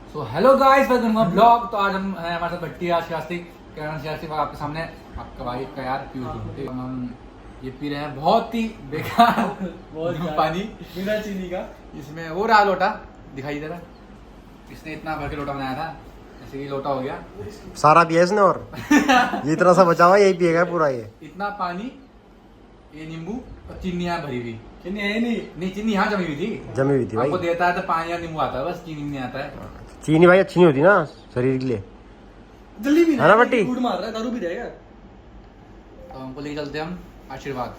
So hello guys, welcome to my blog. तो आज हम हैं हमारे साथ भट्टी शास्त्री किरण शास्त्री आपके सामने, आपका भाई का यार पीयूष। हम ये पी रहे हैं बहुत ही बेकार पानी बिना चीनी का। इसमें वो रहा लोटा दिखाई दे रहा, इसने इतना भर के लोटा बनाया था, ऐसे ही लोटा हो गया सारा पिया इसने और ये इतना सा बचा हुआ यही पिएगा पूरा। ये इतना पानी, ये नींबू और चीनी यहाँ भरी हुई। चीनी है नहीं, चीनी यहाँ जमी हुई थी, जमी हुई थी भाई। आपको देता है तो पानी या नींबू आता है, बस चीनी नहीं आता है। चीनी भाई अच्छी नहीं होती ना शरीर के लिए, जल्दी भी है ना बट्टी? फूड मार रहा है, दारू भी देगा। तो हमको लेके चलते हैं हम आशीर्वाद।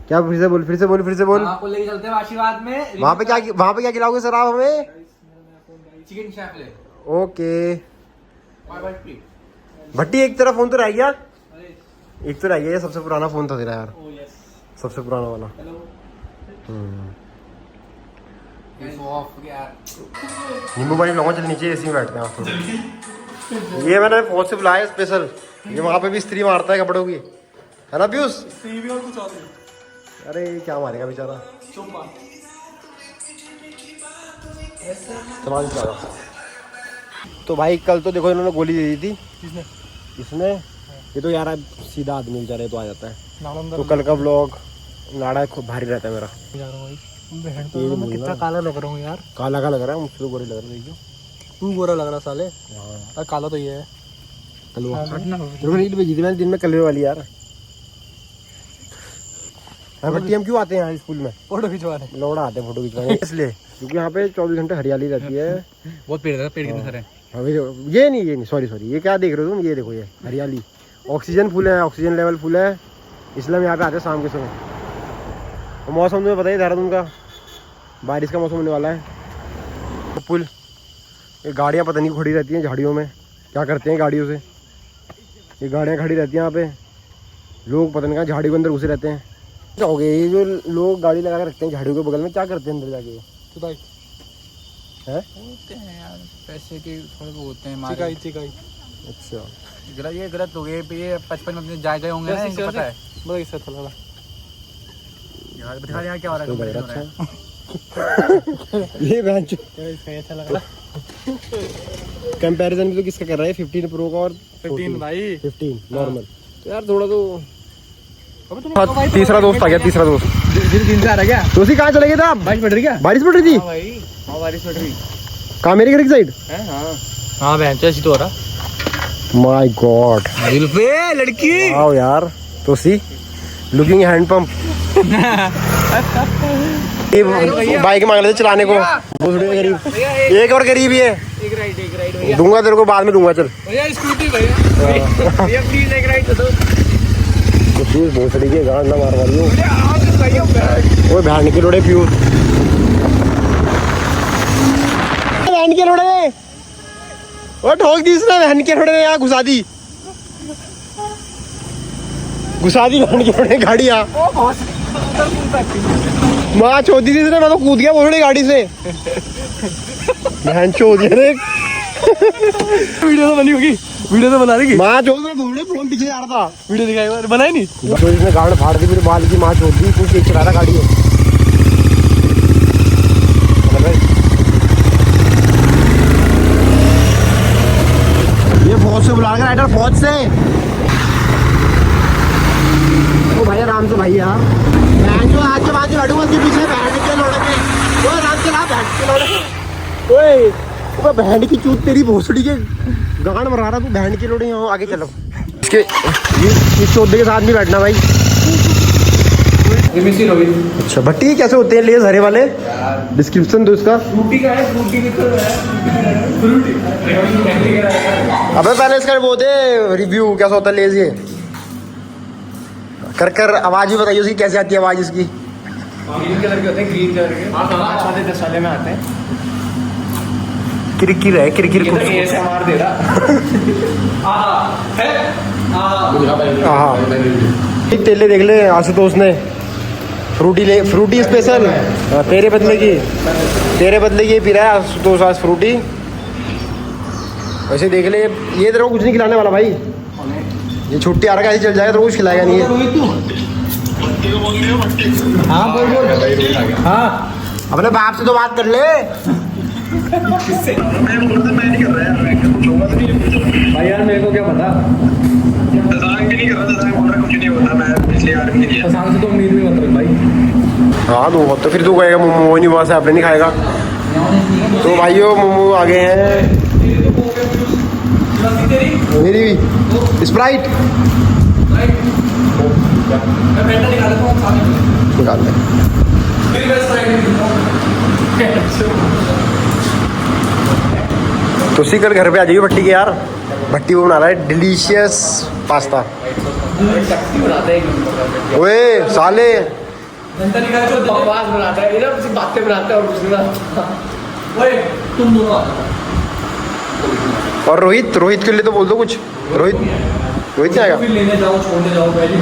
क्या फिर से बोल आपको लेके चलते हैं आशीर्वाद में। वहाँ पे क्या खिलाओगे सर आप हमें? चिकन शैफले। Okay bye bye. भट्टी एक तरह फोन तो रह गया, एक तो रह गया। ये सबसे पुराना फोन था तेरा यार, ओ यस, सबसे पुराना वाला। हेलो। नींबू पानी लाऊंगा, चल नीचे एसी में बैठते हैं आप तो। ये मैंने फोन से बुलाया स्पेशल, ये वहाँ पे भी इस्त्री मारता है कपड़ों की, है ना पीयूष? सी भी और कुछ और नहीं। अरे क्या मारेगा बेचारा, चुप मार। चला चला। तो भाई कल तो देखो इन्होंने गोली दे दी थी। किसने? इसने। ये तो यार सीधा आदमी बेचारे तो आ जाता है। नालंदा तो कल का ब्लॉग नाड़ा खूब भारी रहता है मेरा। जा रहा हूं भाई। बहन तो मैं कितना काला लग रहा हूं यार। काला का लग रहा है, मुझसे तो गोरी लग रही है। तू गोरा लग रहा साले। हाँ और काला तो ये है। कलवा हटना। रील भेजी थी मैंने दिन में, कलर वाली यार। भट्टी हम क्यों आते हैं यहाँ स्कूल में? फोटो खिंचवाने। लौड़ा आते हैं फोटो खिंचवाने इसलिए, क्योंकि यहाँ पे 24 घंटे हरियाली रहती है। बहुत पेड़ कितने सारे। अभी ये नहीं सॉरी ये क्या देख रहे हो तुम? ये देखो, ये हरियाली, ऑक्सीजन फुल है, ऑक्सीजन लेवल फुल है, इसलिए हम यहाँ पे आते हैं शाम के समय। और मौसम तुम्हें पता ही देहरादून का, बारिश का मौसम होने वाला है। तो पुल, ये गाड़ियाँ पता नहीं खड़ी रहती हैं झाड़ियों में, क्या करते हैं गाड़ियों से? ये गाड़ियाँ खड़ी रहती हैं यहाँ पे, लोग पता नहीं कहाँ झाड़ियों के अंदर घुसे रहते हैं। क्या हो गया ये जो लोग गाड़ी लगा कर रखते हैं झाड़ियों के बगल में, क्या करते हैं अंदर जाके? तो भाई है होते हैं यार, पैसे के थोड़े बहुत होते हैं चिकाई। अच्छा, ये गलत हो गए। ये 55 में जाए गए होंगे ना, इनको पता है। बड़ा इससे था लगा यार बता यार क्या हो रहा है। अच्छा ये बेंच अच्छा लगा। कंपैरिजन भी तो किसका कर रहा है? 15 प्रो का और 15 भाई। 15 नॉर्मल। तो यार थोड़ा तो अबे तीसरा दोस्त आ गया, तीसरा दोस्त। दिन से आ रहा क्या? तो उसी कहाँ चले गए थे आप? बारिश पड़ रही क्या? बारिश पड़ रही थी? हां भाई, हां बारिश पड़ रही कहाँ, मेरे घर की साइड? है। हां बहन ऐसी तो हो रहा। माय गॉड, दिल पे लड़की। वाओ यार। तो सी लुकिंग हैंड पंप। बाइक मांग लेते चलाने को, वो थोड़ी गरीब। एक और गरीब ही है। एक राइड भैया। दूंगा तेरे को, बाद में दूंगा। चल भैया स्कूटी भैया। भैया प्लीज एक राइड दे दो। पीयूष भोसड़ी के गांड ना मार वाली वो बहन के लोड़े पीयूष, बहन के लोड़े वो ठोक दी इसने, बहन के लोड़े ने यहाँ घुसा दी बहन के लोड़े गाड़ी यहाँ माँ चौधी थी इसने। मैं तो कूद गया भोसड़ी गाड़ी से, बहन चौधी रे। वीडियो तो बनी होगी, वीडियो तो बना देगी। माँ चौध में भोसड़ी फोन पीछे जा रहा था, वीडियो दिखाई बनाई नहीं। तो इसने गाड़ फाड़ दी मेरे बाल की। माँ चौधी कुछ एक चला रहा गाड़ी है। ये फौज से बुला कर राइडर, फौज से। ओ भाई आराम से भाई यार, बहन जो आज के बाद जो लड़ूंगा उसके पीछे बहन के लोड़े के। वो आराम से ला बहन के लोड़े। ओए वो बहन की चूत तेरी भोसड़ी के गांड मरा रहा तू, बहन के लोड़े। यहाँ आगे चलो, इसके ये चौधे के साथ नहीं बैठना भाई। अच्छा भट्टी कैसे होते हैं लेज हरे वाले? डिस्क्रिप्शन दो इसका। फ्रूटी का है, फ्रूटी की तो है। फ्रूटी अबे पहले इसका वो दे रिव्यू, कैसा होता है लेज ये? कर आवाज भी बताइए उसकी, कैसे आती है आवाज इसकी? ग्रीन कलर के होते हैं, ग्रीन कलर के। साढ़े 10 वाले में आते हैं। किरकिर है, किरकिर को मार दे रहा। एक तेले देख ले आशुतोष ने, फ्रूटी स्पेशल तेरे बदले की पी रहा है आशुतोष आज फ्रूटी। वैसे देख ले, ये तेरे को कुछ नहीं खिलाने वाला भाई, ये छुट्टी आ रहा है, ऐसे चल जाएगा तो कुछ खिलाएगा नहीं है। हाँ बोल। हाँ अपने बाप से तो बात कर ले। भी नहीं कर रहा, बोल रहा कुछ नहीं होता, मैं इसलिए आर्मी नहीं किया। शशांक से तो उम्मीद भी मत रख भाई। हाँ तो फिर तू कहेगा मोमो नहीं, वहाँ से आपने नहीं खाएगा। तो भाइयों मोमो आ गए हैं, मेरी भी स्प्राइट निकाल दे। तो उसी कल घर पे आ जाइए भट्टी के यार, भट्टी वो बना रहा है डिलीशियस पास्ता। ओए साले बकवास बनाता है, ये ना सिर्फ बातें बनाता है और कुछ नहीं बनाता। तुम दोनों और रोहित के लिए तो बोल दो कुछ। रोहित नहीं आएगा। फिर लेने जाओ छोड़ने जाओ पहले।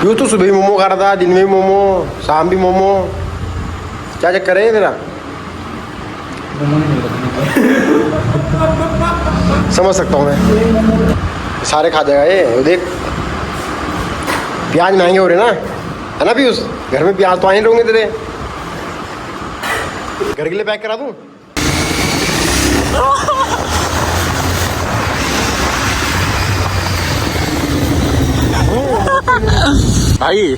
क्यों तू सुबह भी मोमो खा रहा था, दिन में भी मोमो, शाम भी मोमो, क्या चक्कर है तेरा? समझ सकता हूँ मैं, सारे खा जाएगा ये। देख प्याज महंगे हो रहे ना, है ना पीयूष? घर में प्याज तो आए नहीं रहेंगे तेरे, घर के लिए पैक करा दूँ? भाई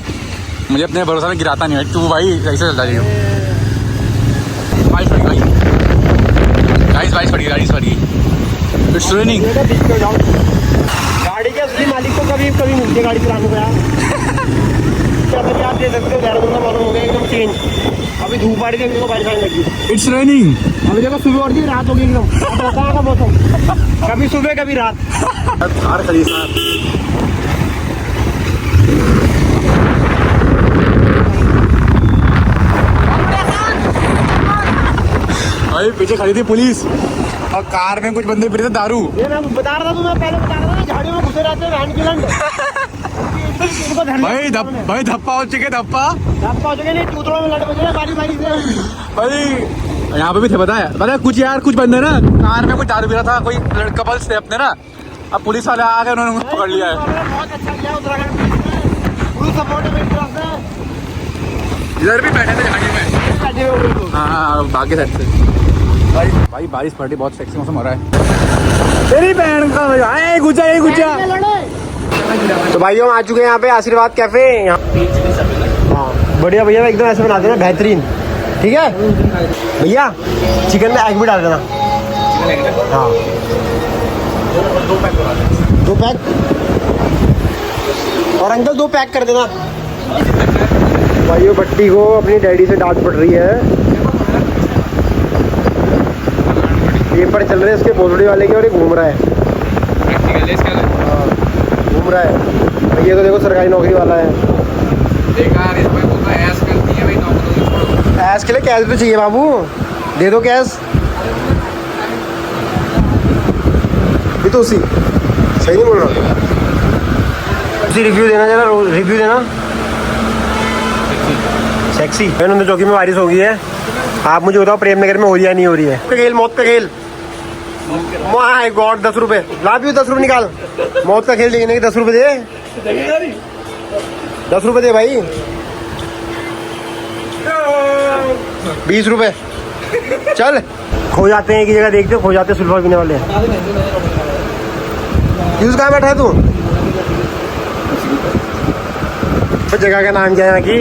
मुझे अपने भरोसा में गिराता नहीं है तू भाई, ऐसे चलता रही हो। बारिश पड़ गई भाई, बारिश पड़ गई। It's raining. गाड़ी के असली मालिक को कभी मिलती है गाड़ी चलाने को यार। अभी आप दे सकते हो, देहरादून का मौसम हो गया एकदम चेंज। अभी धूप आ रही थी, तो बारिश आने लगी। It's raining. अभी देखो सुबह और रात हो गई एकदम। अब होता है मौसम, कभी सुबह कभी रात। थार खड़ी भाई पीछे खड़ी थी पुलिस और कार में कुछ बंदे पी रहे थे दारू। ये मैं बता रहा था, तुम्हें पहले बता रहा था, झाड़ियों में घुसे रहते हैं भाई धप्पा हो चुके, धप्पा हो चुके नहीं, चूतरों में लड़ बजे बारी से। भाई यहाँ पे भी थे, पता है कुछ यार, कुछ बंदे ना कार में कुछ दारू पी रहा था, कोई कपल्स थे अपने ना। अब पुलिस वाले आ गए, उन्होंने मुझे पकड़ लिया है। बहुत अच्छा किया उत्तराखंड, फुल सपोर्ट है मेरी तरफ से। इधर भी बैठे थे झाड़ी में। हाँ भाग्य साइड से। भाई बारिश पड़ रही, बहुत सेक्सी मौसम हो रहा है। तेरी बहन का आए गुजा। तो भाइयों हम आ चुके हैं यहाँ पे आशीर्वाद कैफे। यहाँ हाँ बढ़िया भैया, एकदम ऐसे बना देना बेहतरीन, ठीक है भैया? चिकन में एग भी डाल देना। हाँ 2 पैक, और अंकल 2 पैक कर देना। भाइयों भट्टी को अपनी डैडी से डांट पड़ रही है, पेपर चल रहे हैं इसके भोसड़ी वाले के, और ये घूम रहा है। घूम रहा है ये तो देखो, सरकारी नौकरी वाला है। ऐश के लिए कैश भी चाहिए बाबू, दे दो कैश। ये तो उसी सही नहीं बोल रहा, उसी रिव्यू देना, जरा रिव्यू देना। सेक्सी। मैंने चौकी में बारिश हो गई है, आप मुझे बताओ प्रेमनगर में हो रही है नहीं हो रही है? पे खेल, मौत पे खेल। माय गॉड 10 रुपए ला, भी 10 रुपए निकाल। मौत का खेल देखने के 10 रुपए दे, 10 रुपए दे भाई। 20 रुपए चल। खो जाते हैं एक जगह, देखते हो खो जाते हैं सुल्फा पीने वाले। यूज कहाँ बैठा है तू? तो जगह का नाम क्या है की?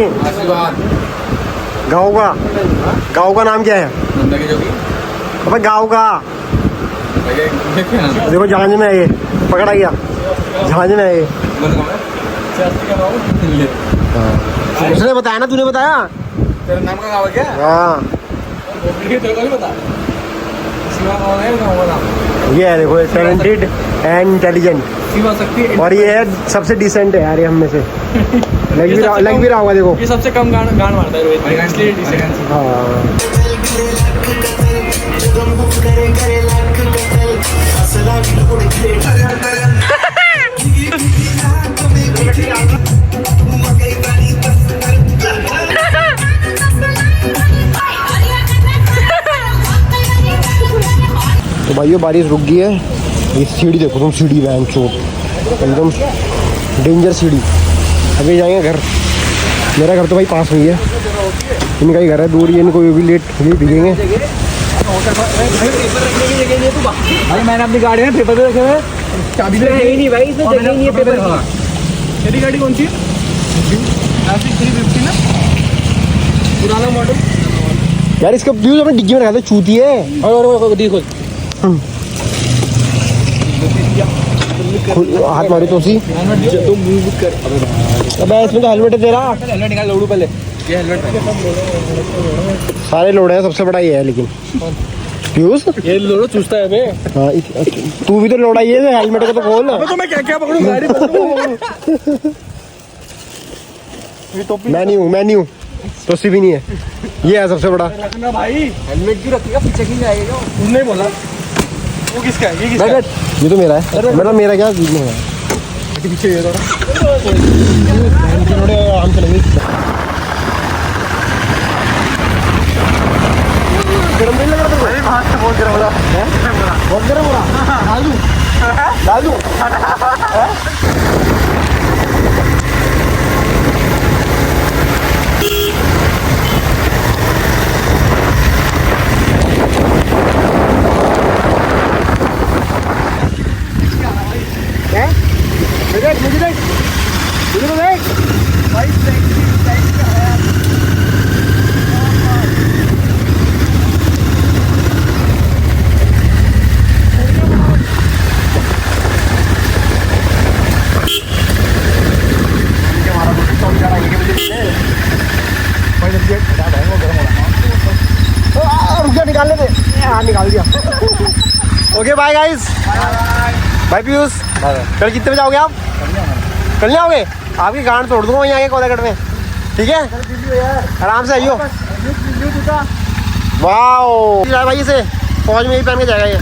गाँव का नाम क्या है? अबे गाँव का देखो, जहाज में है ये, पकड़ा गया जहाज में है ये। उसने बताया ना, तूने बताया? तेरा नाम का गाँव है क्या? हाँ तेरे को नहीं पता? ये है देखो, टैलेंटेड एंड इंटेलिजेंट, और ये है सबसे डिसेंट है यार ये हम में से। लग भी रहा होगा देखो, ये सबसे कम गान मारता है रोहित, इसलिए डिसेंट। हाँ तो भाइयों बारिश रुक गई है। ये सीढ़ी देखो तुम, सीढ़ी वैन चोट एकदम डेंजर सीढ़ी। अभी जाएंगे घर, मेरा घर तो भाई पास में ही है, इनका ही घर है, दूर ही, इनको भी लेट ये भीगेंगे। भाई मैंने अपनी गाड़ी में पेपर रखे हुए, चाबी तो है ही नहीं भाई, इसमें जगह ही नहीं है पेपर की। तेरी गाड़ी कौन सी है? क्लासिक 350 ना, पुराना मॉडल। यार इसका व्यूज अपने डिग्गी में रखा था, चूती है। और देखो हाथ मारी तो सी। तो मूव कर। अबे इसमें तो हेलमेट है तेरा। हेलमेट निकाल, लोडू पहले। ये हेलमेट सारे लोड है, सबसे बड़ा ये है लेकिन पीयूष। ये लोडो चूसता है बे। हाँ तू भी तो लोड़ा ही है, हेलमेट को तो खोल। तो मैं क्या क्या पकड़ूं, गाड़ी पकड़ूं। मैं नहीं हूँ तो सी भी नहीं है, ये है सबसे बड़ा। रखना भाई, हेलमेट क्यों रखिएगा, पीछे क्यों जाएगा? उसने बोला वो किसका है, ये किसका है? ये तो मेरा है। मेरा क्या जीत में है पीछे ये थोड़े आराम से लगे। गर्म नहीं लग रहा तेरे को? बहुत गर्म हो रहा है, बहुत गर्म हो रहा। डाल दूं निकालने दे। हाँ निकाल दिया। Okay bye guys. Bye Piyush. कल कितने बजे आओगे आप? कल नहीं आओगे? आपकी गांड तोड़ दूंगा वहीं आगे कोलागढ़ में, ठीक है? आराम से आइयो। वाओ भाई, से फौज में ही पहन के जाएगा ये।